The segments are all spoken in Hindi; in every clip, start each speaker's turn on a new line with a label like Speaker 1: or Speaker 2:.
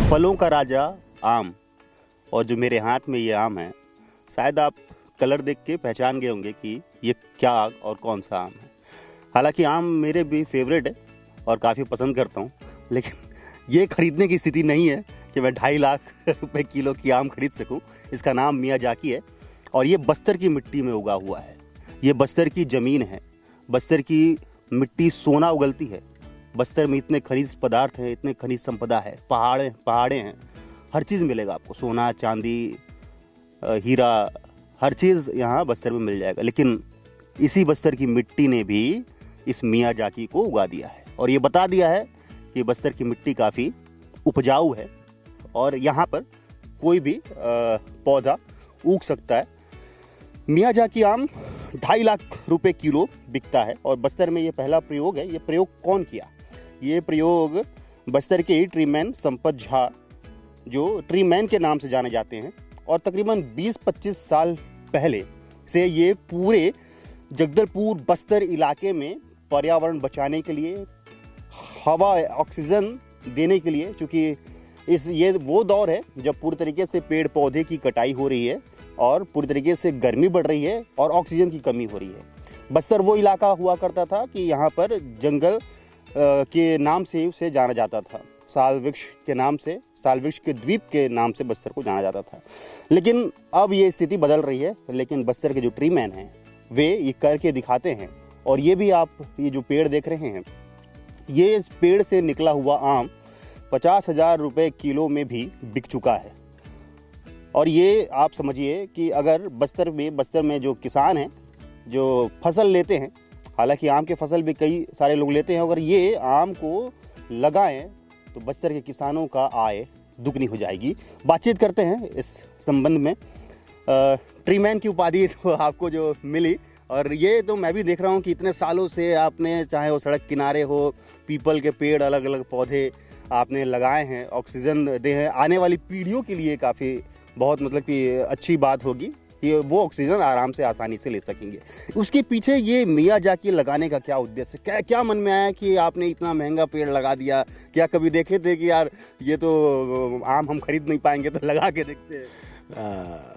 Speaker 1: फलों का राजा आम। और जो मेरे हाथ में ये आम है, शायद आप कलर देख के पहचान गए होंगे कि ये क्या और कौन सा आम है। हालांकि आम मेरे भी फेवरेट है और काफ़ी पसंद करता हूँ, लेकिन ये खरीदने की स्थिति नहीं है कि मैं 2.5 लाख रुपए किलो की आम खरीद सकूँ। इसका नाम मियाजाकी है और ये बस्तर की मिट्टी में उगा हुआ है। ये बस्तर की ज़मीन है। बस्तर की मिट्टी सोना उगलती है। बस्तर में इतने खनिज पदार्थ हैं, इतने खनिज संपदा है, पहाड़े हैं, हर चीज़ मिलेगा आपको। सोना, चांदी, हीरा, हर चीज़ यहाँ बस्तर में मिल जाएगा। लेकिन इसी बस्तर की मिट्टी ने भी इस मियाजाकी को उगा दिया है और ये बता दिया है कि बस्तर की मिट्टी काफ़ी उपजाऊ है और यहाँ पर कोई भी पौधा उग सकता है। मियाजाकी आम 2.5 लाख रुपए किलो बिकता है और बस्तर में ये पहला प्रयोग है। ये प्रयोग कौन किया? ये प्रयोग बस्तर के ही ट्रीमैन संपत झा, जो ट्रीमैन के नाम से जाने जाते हैं, और तकरीबन 20-25 साल पहले से ये पूरे जगदलपुर बस्तर इलाके में पर्यावरण बचाने के लिए, हवा ऑक्सीजन देने के लिए, चूँकि ये वो दौर है जब पूरी तरीके से पेड़ पौधे की कटाई हो रही है और पूरी तरीके से गर्मी बढ़ रही है और ऑक्सीजन की कमी हो रही है। बस्तर वो इलाका हुआ करता था कि यहाँ पर जंगल के नाम से उसे जाना जाता था। साल वृक्ष के नाम से, साल वृक्ष के द्वीप के नाम से बस्तर को जाना जाता था। लेकिन अब ये स्थिति बदल रही है। लेकिन बस्तर के जो ट्रीमैन हैं वे ये करके दिखाते हैं। और ये भी आप ये जो पेड़ देख रहे हैं, ये इस पेड़ से निकला हुआ आम 50,000 रुपये किलो में भी बिक चुका है। और ये आप समझिए कि अगर बस्तर में जो किसान हैं, जो फसल लेते हैं, हालांकि आम के फसल भी कई सारे लोग लेते हैं, अगर ये आम को लगाएं तो बस्तर के किसानों का आय दुगनी हो जाएगी। बातचीत करते हैं इस संबंध में। ट्रीमैन की उपाधि तो आपको जो मिली, और ये तो मैं भी देख रहा हूँ कि इतने सालों से आपने, चाहे वो सड़क किनारे हो, पीपल के पेड़, अलग अलग पौधे आपने लगाए हैं, ऑक्सीजन दे हैं। आने वाली पीढ़ियों के लिए काफ़ी बहुत मतलब कि अच्छी बात होगी कि वो ऑक्सीजन आराम से, आसानी से ले सकेंगे। उसके पीछे ये मियाजाकी लगाने का क्या उद्देश्य, क्या मन में आया कि आपने इतना महंगा पेड़ लगा दिया? क्या कभी देखे थे कि यार ये तो आम हम खरीद नहीं पाएंगे, तो लगा के देखते हैं?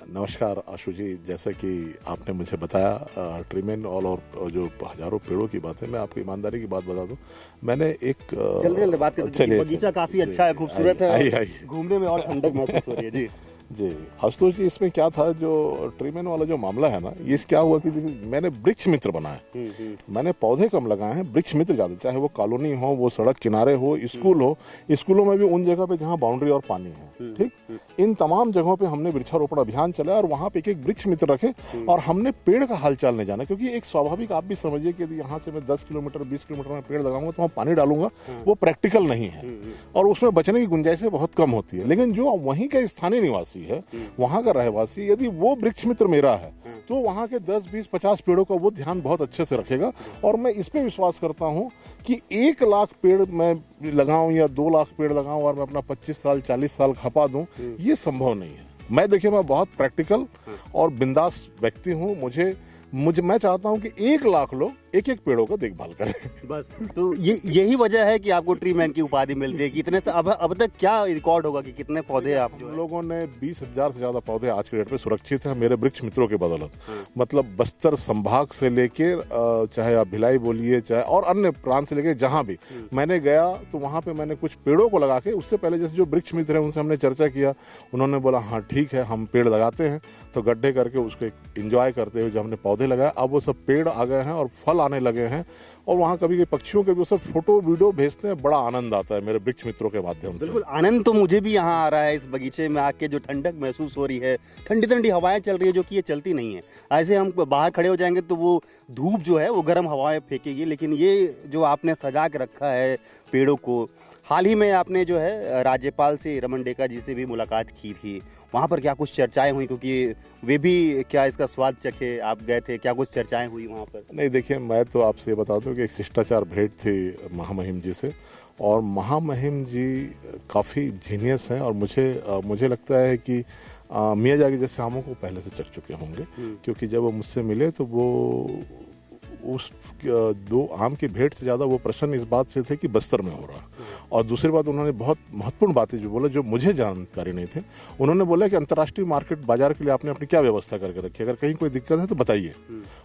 Speaker 2: नमस्कार आशु जी, जैसे कि आपने मुझे बताया ट्रीमैन और जो हजारों पेड़ों की बात है, मैं आपको ईमानदारी की बात बता दूं, मैंने एक
Speaker 1: जल्दी बात करते हैं। बगीचा काफ़ी अच्छा है, खूबसूरत है, घूमने में और ठंडक महसूस हो रही है।
Speaker 2: जी आशुतोष जी, इसमें क्या था, जो ट्रीमैन वाला जो मामला है ना, ये क्या हुआ कि मैंने वृक्ष मित्र बनाया। मैंने पौधे कम लगाए हैं, वृक्ष मित्र ज़्यादा, चाहे वो कॉलोनी हो, वो सड़क किनारे हो, स्कूल हो। स्कूलों में भी उन जगह पे जहाँ बाउंड्री और पानी है, ठीक, इन तमाम जगहों पे हमने वृक्षारोपण अभियान चलाया और वहाँ पे एक वृक्ष मित्र रखे और हमने पेड़ का हालचाल नहीं जाना, क्योंकि एक स्वाभाविक, आप भी समझिए कि यदि यहाँ से मैं 10 किलोमीटर 20 किलोमीटर में पेड़ लगाऊंगा तो वहाँ पानी डालूंगा, वो प्रैक्टिकल नहीं है और उसमें बचने की गुंजाइश बहुत कम होती है। लेकिन जो वहीं का स्थानीय निवासी है, वहां का रहवासी, यदि वो वृक्ष मित्र मेरा है तो वहां के 10, 20, 50 पेड़ों का वो ध्यान बहुत अच्छे से रखेगा। और मैं इस पे विश्वास करता हूं कि 1 लाख पेड़ मैं लगाऊं या 2 लाख पेड़ लगाऊं और मैं अपना 25 साल 40 साल खपा दूं, ये संभव नहीं है। मैं देखिए, मैं बहुत प्रैक्टिकल और बिंदास व्यक्ति हूं। मैं चाहता हूं कि 1 लाख लोग एक पेड़ों का देखभाल करें, बस।
Speaker 1: तो यही वजह है कि आपको ट्रीमैन की उपाधि मिलती है कि इतने अब तक क्या रिकॉर्ड होगा कि कितने पौधे आप
Speaker 2: हम लोगों ने 20,000 से ज्यादा पौधे आज के डेट पे सुरक्षित हैं मेरे वृक्ष मित्रों के बदौलत। मतलब बस्तर संभाग से लेके, चाहे आप भिलाई बोलिए, चाहे और अन्य प्रांत से लेके जहां भी मैंने गया, तो वहां पे मैंने कुछ पेड़ों को लगा के, उससे पहले जैसे जो वृक्ष मित्र हैं उनसे हमने चर्चा किया, उन्होंने बोला हाँ ठीक है, हम पेड़ लगाते हैं। तो गड्ढे करके उसको एंजॉय करते हुए जब हमने पौधे लगाए, अब वो सब पेड़ आ गए हैं और फल आने लगे हैं। और वहाँ कभी पक्षियों के भी सब फोटो वीडियो भेजते हैं, बड़ा आनंद आता है मेरे वृक्ष मित्रों के माध्यम से।
Speaker 1: बिल्कुल आनंद तो मुझे भी यहाँ आ रहा है। इस बगीचे में आके जो ठंडक महसूस हो रही है, ठंडी ठंडी हवाएं चल रही है, जो कि ये चलती नहीं है। ऐसे हम बाहर खड़े हो जाएंगे तो वो धूप जो है वो गर्म हवाएं फेंकेगी। लेकिन ये जो आपने सजा के रखा है पेड़ों को, हाल ही में आपने जो है राज्यपाल से, रमन डेका जी से भी मुलाकात की थी, वहाँ पर क्या कुछ चर्चाएं हुई? क्योंकि वे भी क्या इसका स्वाद चखे, आप गए थे, क्या कुछ चर्चाएं हुई वहाँ पर?
Speaker 2: नहीं, देखिए, मैं तो आपसे बता दूं कि एक शिष्टाचार भेंट थी महामहिम जी से, और महामहिम जी काफ़ी जीनियस हैं और मुझे लगता है कि मियाजाकी जैसे आमों को पहले से चख चुके होंगे, क्योंकि जब वो मुझसे मिले तो वो उस दो आम की भेंट से ज़्यादा वो प्रश्न इस बात से थे कि बस्तर में हो रहा है। और दूसरी बात उन्होंने बहुत महत्वपूर्ण बातें जो बोला, जो मुझे जानकारी नहीं थे। उन्होंने बोला कि अंतर्राष्ट्रीय मार्केट बाजार के लिए आपने अपनी क्या व्यवस्था करके रखी है, अगर कहीं कोई दिक्कत है तो बताइए।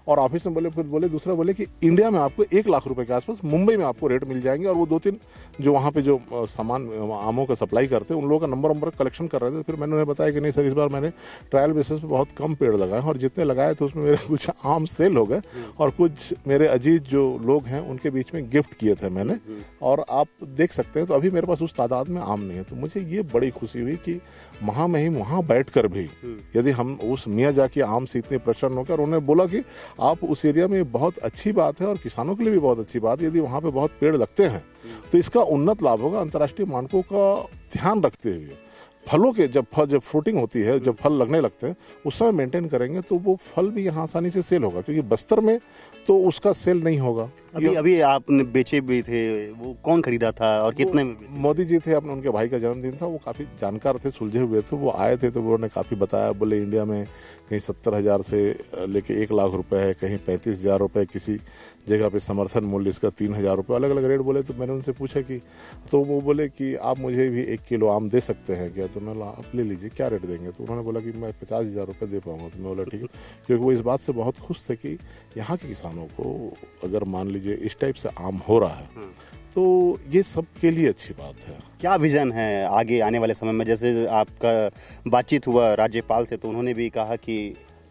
Speaker 2: और ऑफिस में बोले, फिर बोले दूसरा बोले कि इंडिया में आपको 1 लाख रुपए के आसपास मुंबई में आपको रेट मिल जाएंगे। और वो 2-3 जो वहाँ पे जो सामान आमों का सप्लाई करते हैं उन लोगों का नंबर कलेक्शन कर रहे थे। फिर मैंने उन्हें बताया कि नहीं सर, इस बार मैंने ट्रायल बेसिस पे बहुत कम पेड़ लगाए हैं और जितने लगाए थे उसमें मेरे कुछ आम सेल हो गए और कुछ मेरे अजीज जो लोग हैं उनके बीच में गिफ्ट किए थे मैंने। और आप देख सकते हैं तो अभी मेरे पास उस तादाद में आम नहीं है। तो मुझे ये बड़ी खुशी हुई कि महामहिम वहाँ बैठ कर भी यदि हम उस मियाजाकी आम से इतने प्रसन्न होकर, उन्होंने बोला कि आप उस एरिया में बहुत अच्छी बात है और किसानों के लिए भी बहुत अच्छी बात है, यदि वहाँ पे बहुत पेड़ लगते हैं तो इसका उन्नत लाभ होगा। अंतर्राष्ट्रीय मानकों का ध्यान रखते हुए फलों के जब फ्रूटिंग होती है, जब फल लगने लगते हैं उस समय मेंटेन करेंगे तो वो फल भी यहाँ आसानी से सेल होगा, क्योंकि बस्तर में तो उसका सेल नहीं होगा।
Speaker 1: अभी आपने बेचे भी थे, वो कौन खरीदा था और कितने में बेचे?
Speaker 2: मोदी जी थे, अपने उनके भाई का जन्मदिन था, वो काफ़ी जानकार थे, सुलझे हुए थे। वो आए थे तो उन्होंने काफ़ी बताया, बोले इंडिया में कहीं 70,000 से लेके 1 लाख रुपए है, कहीं 35,000 रुपए, किसी जगह पे समर्थन मूल्य इसका 3,000 रुपये, अलग अलग रेट बोले। तो मैंने उनसे पूछा कि, तो वो बोले कि आप मुझे भी 1 किलो आम दे सकते हैं क्या? तो मैं बोला आप ले लीजिए, क्या रेट देंगे? तो उन्होंने बोला कि मैं 50,000 रुपये दे पाऊँगा। तो मैं बोला ठीक है, क्योंकि वो इस बात से बहुत खुश थे कि यहाँ के किसानों को अगर मान लीजिए इस टाइप से आम हो रहा है तो ये सबके लिए अच्छी बात है।
Speaker 1: क्या विजन है आगे आने वाले समय में? जैसे आपका बातचीत हुआ राज्यपाल से तो उन्होंने भी कहा कि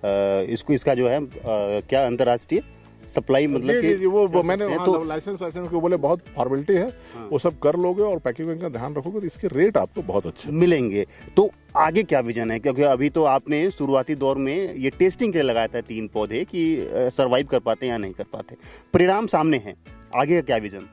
Speaker 1: इसका जो है क्या अंतर्राष्ट्रीय सप्लाई, मतलब कि
Speaker 2: वो मैंने
Speaker 1: तो
Speaker 2: लाइसेंस को बोले बहुत फॉर्मेलिटी है, वो सब कर लोगे और पैकिंग का ध्यान रखोगे तो इसके रेट आपको बहुत अच्छे
Speaker 1: मिलेंगे। तो आगे क्या विजन है? क्योंकि अभी तो आपने शुरुआती दौर में ये टेस्टिंग के लिए लगाया था 3 पौधे कि सरवाइव कर पाते हैं या नहीं कर पाते, परिणाम सामने है, आगे क्या विजन?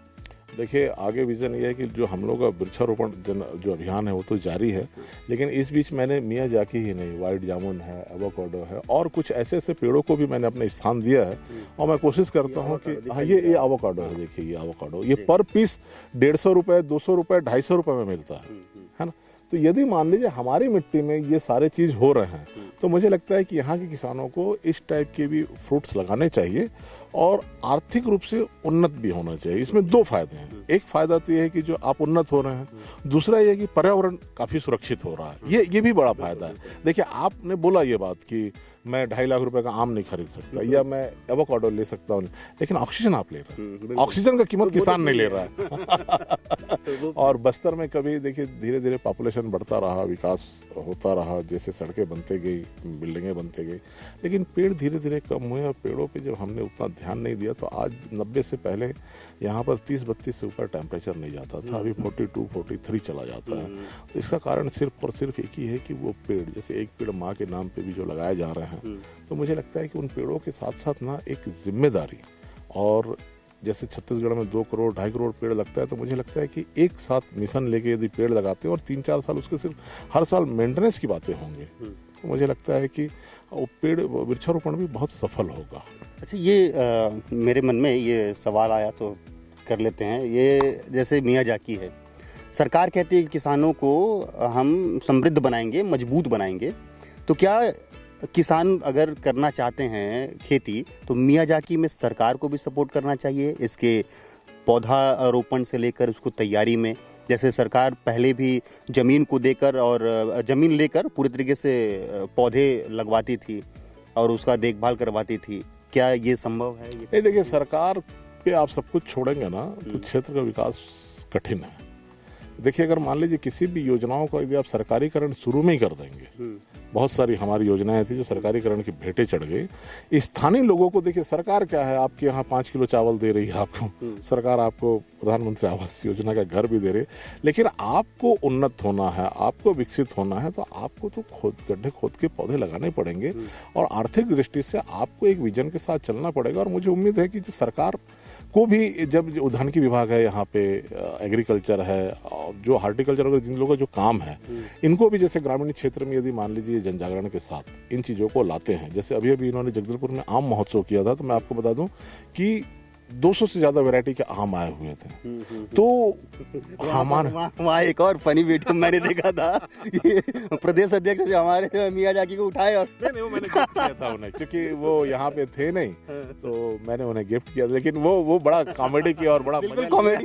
Speaker 2: देखिए आगे विजन ये है कि जो हम लोग का वृक्षारोपण जो अभियान है वो तो जारी है, लेकिन इस बीच मैंने मियाजाकी ही नहीं, व्हाइट जामुन है, एवोकाडो है और कुछ ऐसे ऐसे पेड़ों को भी मैंने अपने स्थान दिया है। और मैं कोशिश करता हूँ कि हाँ, ये एवोकाडो है, देखिए ये एवोकाडो, ये पर पीस 150 रुपये, 200 रुपये, 250 रुपये में मिलता है ना। तो यदि मान लीजिए हमारी मिट्टी में ये सारे चीज़ हो रहे हैं तो मुझे लगता है कि यहाँ के किसानों को इस टाइप के भी फ्रूट्स लगाने चाहिए और आर्थिक रूप से उन्नत भी होना चाहिए। इसमें 2 फायदे हैं। एक फायदा तो ये है कि जो आप उन्नत हो रहे हैं, दूसरा ये है कि पर्यावरण काफ़ी सुरक्षित हो रहा है, ये भी बड़ा फायदा है। देखिए आपने बोला ये बात कि मैं 2.5 लाख रुपए का आम नहीं खरीद सकता या मैं एवोकाडो ले सकता हूँ, लेकिन ऑक्सीजन आप ले रहे हैं, ऑक्सीजन का कीमत किसान नहीं ले रहा है। और बस्तर में कभी देखिए धीरे धीरे पॉपुलेशन बढ़ता रहा, विकास होता रहा, जैसे सड़कें बनते गई, बिल्डिंगें बनते गई, लेकिन पेड़ धीरे धीरे कम हुए और पेड़ों पे जब हमने उतना ध्यान नहीं दिया तो आज 90 से पहले यहाँ पर 30-32 से ऊपर टेम्परेचर नहीं जाता था, अभी 42-43 चला जाता है। तो इसका कारण सिर्फ और सिर्फ एक ही है कि वो पेड़, जैसे एक पेड़ माँ के नाम पे भी जो लगाए जा रहे हैं, तो मुझे लगता है कि उन पेड़ों के साथ साथ ना एक जिम्मेदारी, और जैसे छत्तीसगढ़ में 2 करोड़ 2.5 करोड़ पेड़ लगता है, तो मुझे लगता है कि एक साथ मिशन लेके यदि पेड़ लगाते हैं और 3-4 साल उसके सिर्फ हर साल मेंटेनेंस की बातें होंगे, तो मुझे लगता है कि वो पेड़ वृक्षारोपण भी बहुत सफल होगा।
Speaker 1: अच्छा, ये मेरे मन में ये सवाल आया तो कर लेते हैं। ये जैसे मियाजाकी है, सरकार कहती है कि किसानों को हम समृद्ध बनाएंगे, मजबूत बनाएंगे, तो क्या किसान अगर करना चाहते हैं खेती तो मियाजाकी में सरकार को भी सपोर्ट करना चाहिए, इसके पौधा रोपण से लेकर उसको तैयारी में? जैसे सरकार पहले भी ज़मीन को देकर और ज़मीन लेकर पूरी तरीके से पौधे लगवाती थी और उसका देखभाल करवाती थी, क्या ये संभव है?
Speaker 2: नहीं, देखिए सरकार पे आप सब कुछ छोड़ेंगे ना तो क्षेत्र का विकास कठिन है। देखिए अगर मान लीजिए किसी भी योजनाओं को यदि आप सरकारीकरण शुरू में ही कर देंगे, बहुत सारी हमारी योजनाएं थी जो सरकारीकरण की भेंटे चढ़ गई। स्थानीय लोगों को देखिए सरकार क्या है, आपके यहाँ 5 किलो चावल दे रही है आपको, सरकार आपको प्रधानमंत्री आवास योजना का घर भी दे रही है, लेकिन आपको उन्नत होना है, आपको विकसित होना है तो आपको तो गड्ढे खोद के पौधे लगाने पड़ेंगे और आर्थिक दृष्टि से आपको एक विजन के साथ चलना पड़ेगा। और मुझे उम्मीद है कि जो सरकार को भी, जब उद्यानिकी विभाग है यहाँ पे, एग्रीकल्चर है, जो हार्टिकल्चर वगैरह जिन लोगों का जो काम है, इनको भी जैसे ग्रामीण क्षेत्र में यदि मान लीजिए जन जागरण के साथ इन चीज़ों को लाते हैं, जैसे अभी इन्होंने जगदलपुर में आम महोत्सव किया था, तो मैं आपको बता दूं कि 200 से ज्यादा वैरायटी के आम आए हुए थे। तो हमारे
Speaker 1: वहाँ एक और फनी वीडियो मैंने देखा था, ये प्रदेश अध्यक्ष से हमारे मियाजाकी को उठाए और
Speaker 2: नहीं, वो मैंने गिफ्ट किया था उन्हें, क्योंकि वो यहाँ पे थे नहीं, तो मैंने उन्हें गिफ्ट किया था। लेकिन वो बड़ा कॉमेडी किया और बड़ा मजा
Speaker 1: कॉमेडी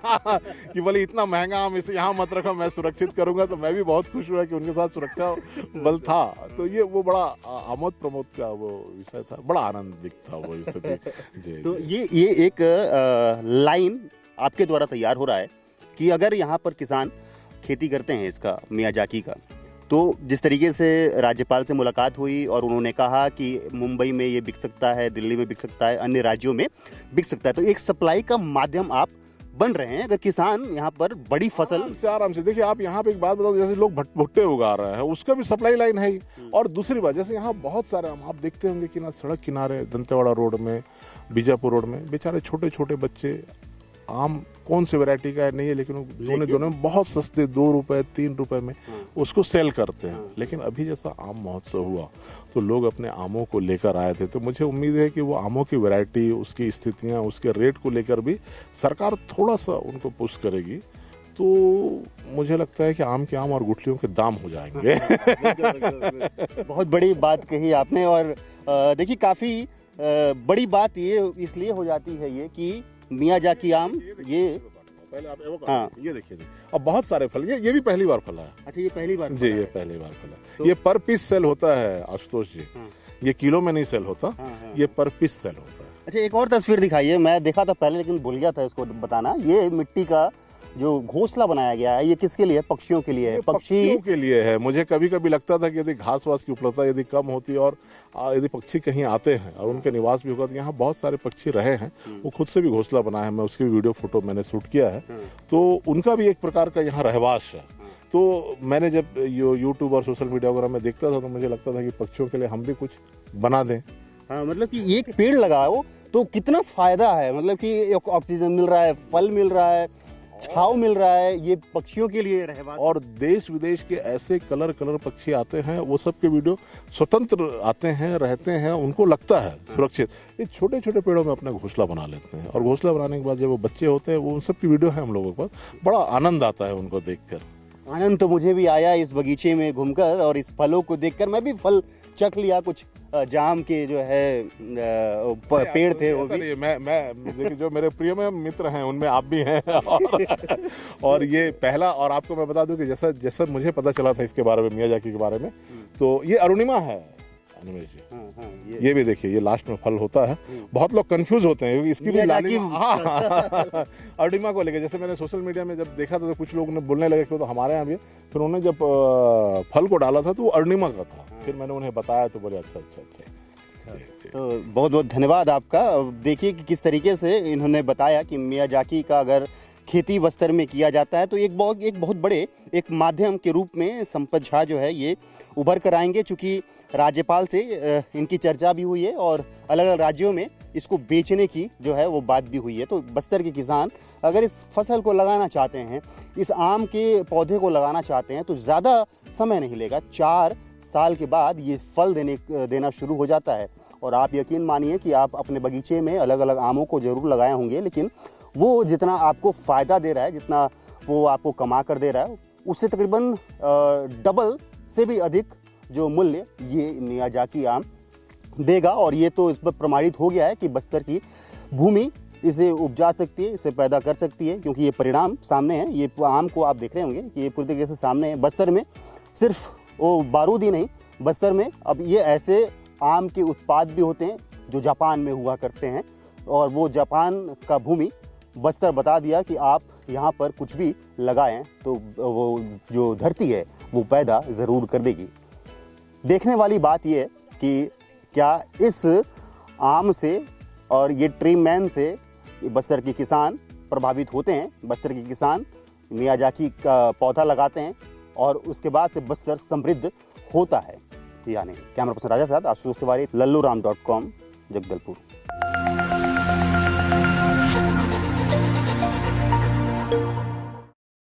Speaker 2: कि बोले इतना महंगा आम इसे यहाँ मत रखो, मैं सुरक्षित करूंगा। तो मैं भी बहुत खुश हुआ कि उनके साथ सुरक्षा बल था। तो ये वो बड़ा आमोद प्रमोद का वो विषय था, बड़ा आनंदित था वो स्थिति। जी,
Speaker 1: तो ये एक लाइन आपके द्वारा तैयार हो रहा है कि अगर यहाँ पर किसान खेती करते हैं इसका मियाजाकी का, तो जिस तरीके से राज्यपाल से मुलाकात हुई और उन्होंने कहा कि मुंबई में ये बिक सकता है, दिल्ली में बिक सकता है, अन्य राज्यों में बिक सकता है, तो एक सप्लाई का माध्यम आप बन रहे हैं। अगर किसान यहाँ पर बड़ी फसल
Speaker 2: आराम से देखिए, आप यहाँ पे एक बात बताओ, जैसे लोग भुट्टे उगा रहे हैं, उसका भी सप्लाई लाइन है ही। और दूसरी बात, जैसे यहाँ बहुत सारे आम आप देखते होंगे कि ना, सड़क किनारे दंतेवाड़ा रोड में, बीजापुर रोड में बेचारे छोटे छोटे बच्चे, आम कौन सी वैरायटी का है नहीं है, लेकिन दोनों में बहुत सस्ते 2 रुपए 3 रुपए में उसको सेल करते हैं। लेकिन अभी जैसा आम महोत्सव हुआ तो लोग अपने आमों को लेकर आए थे, तो मुझे उम्मीद है कि वो आमों की वैरायटी, उसकी स्थितियां, उसके रेट को लेकर भी सरकार थोड़ा सा उनको पुश करेगी, तो मुझे लगता है कि आम के आम और गुठलियों के दाम हो जाएंगे।
Speaker 1: बहुत बड़ी बात कही आपने। और देखिए, काफ़ी बड़ी बात ये इसलिए हो जाती है ये कि मियाजाकी आम ये
Speaker 2: पहले आप ये देखिए, अब बहुत सारे फल, ये भी पहली बार फला है।
Speaker 1: अच्छा, ये पहली बार
Speaker 2: जी, ये पहली बार फला। तो ये पर पीस सेल होता है आशुतोष जी, ये किलो में नहीं सेल होता, ये पर पीस सेल होता है।
Speaker 1: अच्छा, एक और तस्वीर दिखाइए, मैं देखा था पहले लेकिन भूल गया था इसको बताना। ये मिट्टी का जो घोंसला बनाया गया है, ये किसके लिए है? पक्षियों के लिए है।
Speaker 2: पक्षियों के लिए है। मुझे कभी कभी लगता था कि यदि घास वास की उपलब्धता यदि कम होती और यदि पक्षी कहीं आते हैं और उनके निवास भी होगा, तो यहाँ बहुत सारे पक्षी रहे हैं, वो खुद से भी घोंसला बनाए हैं, मैं उसकी वीडियो फोटो मैंने शूट किया है, तो उनका भी एक प्रकार का यहाँ रहवास है। तो मैंने जब यूट्यूब और सोशल मीडिया वगैरह में देखता था, तो मुझे लगता था कि पक्षियों के लिए हम भी कुछ बना दें।
Speaker 1: हाँ, मतलब कि एक पेड़ लगाओ तो कितना फायदा है, मतलब कि ऑक्सीजन मिल रहा है, फल मिल रहा है, छाव मिल रहा है, ये पक्षियों के लिए रहवास।
Speaker 2: और देश विदेश के ऐसे कलर पक्षी आते हैं, वो सब के वीडियो स्वतंत्र आते हैं, रहते हैं, उनको लगता है सुरक्षित। ये छोटे छोटे पेड़ों में अपना घोंसला बना लेते हैं, और घोंसला बनाने के बाद जब वो बच्चे होते हैं, वो उन सब की वीडियो है हम लोगों के पास। बड़ा आनंद आता है उनको देखकर।
Speaker 1: आनंद तो मुझे भी आया इस बगीचे में घूमकर, और इस फलों को देखकर मैं भी फल चख लिया। कुछ जाम के जो है पेड़ थे, वो भी
Speaker 2: मैं देखिए, जो मेरे प्रिय मित्र हैं उनमें आप भी हैं। और ये पहला, और आपको मैं बता दूं कि जैसा मुझे पता चला था इसके बारे में, मियाजाकी के बारे में, तो ये अरुणिमा है अनिमेश जी। ये भी देखिए, ये लास्ट में फल होता है। बहुत लोग कंफ्यूज होते हैं क्योंकि इसकी भी अरुणिमा को लेकर, जैसे मैंने सोशल मीडिया में जब देखा था तो कुछ लोग ने बोलने लगे कि तो हमारे यहाँ भी, फिर उन्होंने जब फल को डाला था तो वो अरुणिमा का था। फिर मैंने उन्हें बताया तो बोले अच्छा।
Speaker 1: तो बहुत बहुत धन्यवाद आपका। देखिए कि किस तरीके से इन्होंने बताया कि मियाजाकी का अगर खेती बस्तर में किया जाता है तो एक बहुत बड़े एक माध्यम के रूप में संपत झा जो है ये उभर कर आएंगे। चूँकि राज्यपाल से इनकी चर्चा भी हुई है और अलग अलग राज्यों में इसको बेचने की जो है वो बात भी हुई है। तो बस्तर के किसान अगर इस फसल को लगाना चाहते हैं, इस आम के पौधे को लगाना चाहते हैं, तो ज़्यादा समय नहीं लेगा। 4 साल के बाद ये फल देना शुरू हो जाता है। और आप यकीन मानिए कि आप अपने बगीचे में अलग अलग आमों को ज़रूर लगाए होंगे, लेकिन वो जितना आपको फ़ायदा दे रहा है, जितना वो आपको कमा कर दे रहा है, उससे तकरीबन डबल से भी अधिक जो मूल्य ये मियाजाकी आम देगा। और ये तो इस पर प्रमाणित हो गया है कि बस्तर की भूमि इसे उपजा सकती है, इसे पैदा कर सकती है, क्योंकि ये परिणाम सामने है। ये आम को आप देख रहे होंगे कि ये पूरी तरीके से सामने है। बस्तर में सिर्फ वो बारूद ही नहीं, बस्तर में अब ये ऐसे आम के उत्पाद भी होते हैं जो जापान में हुआ करते हैं, और वो जापान का भूमि बस्तर बता दिया कि आप यहाँ पर कुछ भी लगाएं तो वो जो धरती है वो पैदा ज़रूर कर देगी। देखने वाली बात ये है कि क्या इस आम से और ये ट्री मैन से बस्तर के किसान प्रभावित होते हैं। बस्तर के किसान मियाजाकी का पौधा लगाते हैं और उसके बाद से बस्तर समृद्ध होता है या नहीं। कैमरा पर्सन राजा साथ आशुतोष तिवारी, लल्लूराम.com, जगदलपुर।